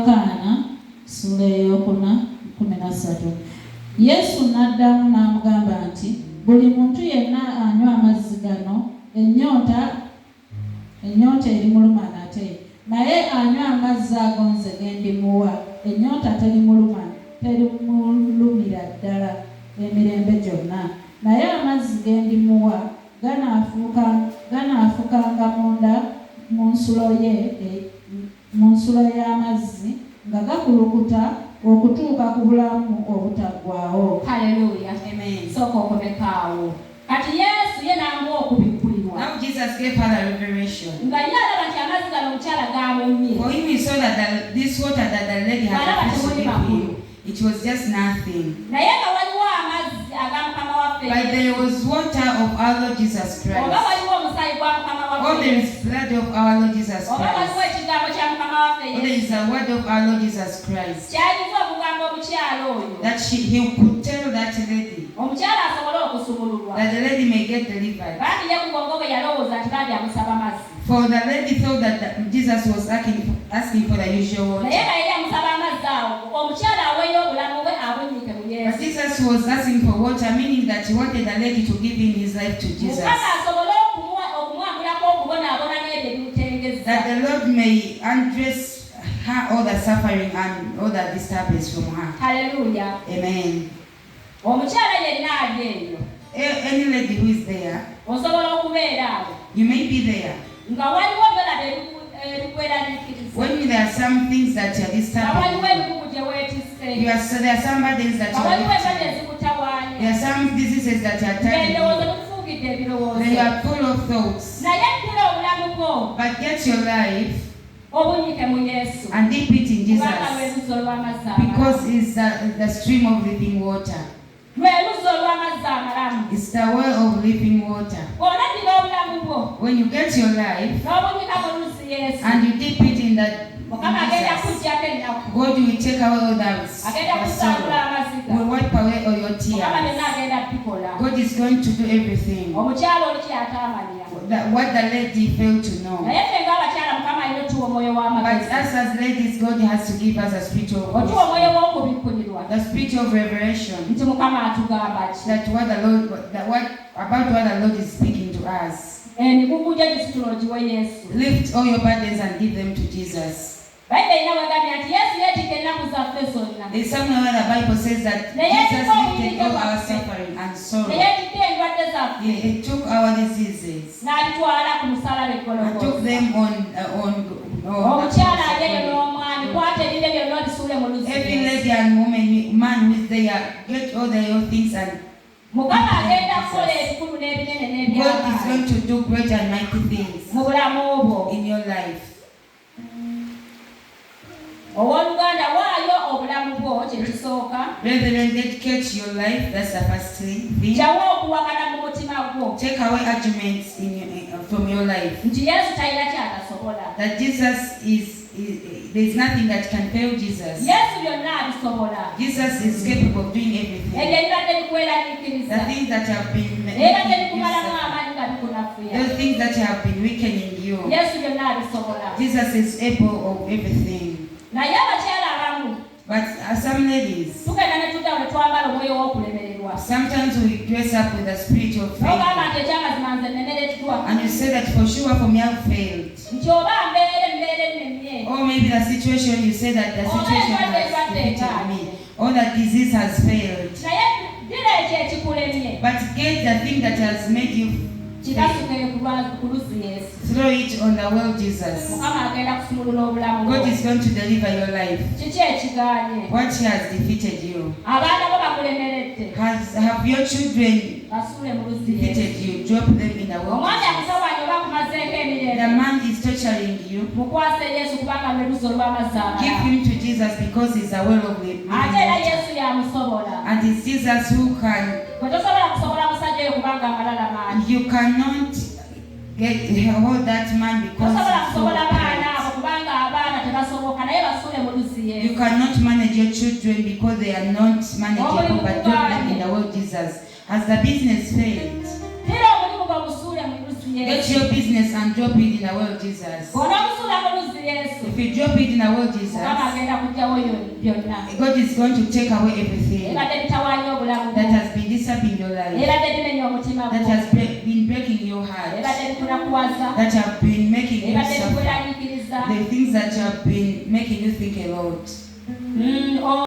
Yokaana sura ey'okuna 13. Yesu n'addamu n'amugamba nti buli muntu yenna anywa amazzi gano ennyonta erimuluma nate, naye anywa amazzi ago nze ge ndimuwa ennyonta terimulumira ddala emirembe gyonna, naye amazzi ge ndimuwa ganaafukanga munda mu nsulo y'amazzi nga gakulukuta okutuuka ku bulamu obutaggwaawo. Hallelujah. Amen. Soko okomekaawo. Kati Yesu ye n'amuwa okubikkulirwa. Now Jesus gave her a revelation. Nga ye alaba nti amazzi gano omukyala gaamumye. For him he saw that this water that the lady had refused to give him, it was just nothing. Naye nga waliwo amazzi aga Mukama waffe. But there was water of our Lord Jesus Christ. Oba waliwo omusaayi gwa Mukama waffe. Oh, there is blood of our Lord Jesus Christ. Oba waliwo ekigambo kya Mukama waffe. Oh, there is a word of our Lord Jesus Christ. Kyayinza okugamba omukyala oyo. That he could tell that lady. Omukyala asobole okusumululwa. That the lady may get delivered. Bandi ye ku bwongo bwe yalowooza nti bandi amusaba mazzi. For the lady thought that Jesus was asking for the usual water. Naye nga yali amusaba amazzi awo, omukyala aweeyo obulamu bwe abunnyike mu Yesu. But Jesus was asking for water, meaning that he wanted the lady to give in his life to Jesus. Mukama asobole okumwambulako okubonaabona n'ebyo ebimutengezza. That the Lord may undress her all the suffering and all the disturbance from her. Hallelujah. Amen. Omukyala yenna ali eyo. Any lady who is there, osobola okubeera awo. you may be there. Nga waliwo byolaba ebikweraliikiriza. When there are some things that you are disturbing, waliwo ebikugu gye weetisse. there are some burdens that you are waliwo endwadde lifting. ezikutawaanya. There are some diseases that you are attacking. Endowooza bikufuukidde ebirowoozo. They are full of thoughts. Naye ddira obulamu bwo. But get your life obunnyike mu Yesu. and dip it in Jesus, kubanga lwe luzzi olw'amazzi amalamu. because it's the stream of living water. Lwe luzzi olw'amazzi amalamu. It's the well of living water. Bw'onaddira obulamu bwo. When you get your life n'obunnyika mu luzzi Yesu. and you dip it in that Mukama agenda Jesus, kuggyako ennaku. God will take away all that Agenda kusangula amazzi ga. will wipe away all your Mukama tears. byonna agenda bikola. God is going to do everything. Omukyala oli kyatamanya. What the lady failed to know. Naye ffe ng'abakyala Mukama alina otuwa omwoyo But w'amagezi. us as ladies, God has to give us a spiritual Otuwa omwoyo wisdom, w'okubikkulirwa. the spirit of revelation. Nti Mukama atugamba ki? That what the Lord is speaking to us. Emigugu gye gisitula ogiwe Yesu. Lift all your burdens and give them to Jesus. Bayibuli erina bw'egambye nti Yesu yeetikka ennaku zaffe zonna. There's somewhere where the Bible says that Jesus lifted all our suffering and sorrow. Ne yeetikka endwadde zaffe. He took our diseases N'abitwala ku musalaba and eggologoosa. took them on Omukyala ali eyo n'omwami kwata ebire byonna obisuule mu luzzi. every lady and man who is there, get all your things and Mukama agenda kukola ebikulu n'ebinene God is n'ebyamaanyi going to do great and mighty things mu bulamu bwo. in your life. Owooluganda waayo obulamu bwo kye kisooka. Brethren, dedicate your life. That's the first thing. Gyawo okuwakana mu mutima gwo. Take away arguments from your life. Nti Yesu talina kyatasobola. That Jesus there is nothing that can fail Jesus. Yesu byonna abisobola. Jesus is capable of doing everything. Ebyo ebibadde bikweraliikiriza. The things that have been Ebibadde bikumalamu amaanyi nga bikunafuya. those things that have been weakening you. Yesu byonna abisobola. Jesus is able of everything. Naye abakyala abamu But some ladies, tugenda ne tuddawo ne twambala omwoyo w'okulemererwa. sometimes we dress up with the spirit of N'ogamba faith. nti ekyamazima nze nnemereddwa. And you say that for sure for me I've failed. Nti oba mbeere ennemmye. Or maybe the situation, you say that the situation has defeated me. Or that disease has failed. Naye ddira ekyo ekikulemye. But get the thing that has made you fail. Kibasukire ku luzzi Yesu. Throw it on the well Jesus. Mukama agenda kusumulula obulamu bwo. God is going to deliver your life. Kiki ekigaanye? What has defeated you? Abaana bo bakulemeredde. Have your children Basuule mu luzzi Yesu. defeated you? Drop them in the well Omwami Jesus. akusabanye oba akumazeeko The emirembe. man is torturing you. Mukwase Yesu kubanga lwe luzzi olw'amazzi Give amalamu. him to Jesus because he's the well of living Ate era water. Yesu y'amusobola. And it's Jesus who can. Bwe tosobola kusobola musajja oyo kubanga amalala maanyi. You cannot hold that man because Tosobola he's so kusobola baana bright. abo kubanga abaana tebasoboka naye basuule mu luzzi Yesu. You cannot manage your children because they are not manageable, but drop them in the well Jesus. Has the business failed? Era omulimu gwe gusuule mu luzzi Get your business and drop it in the well Jesus. If you drop it in the well Jesus, God is going to take away everything that has been disturbing your life, that has been breaking your heart, that have been making you suffer, the things that have been making you think a lot.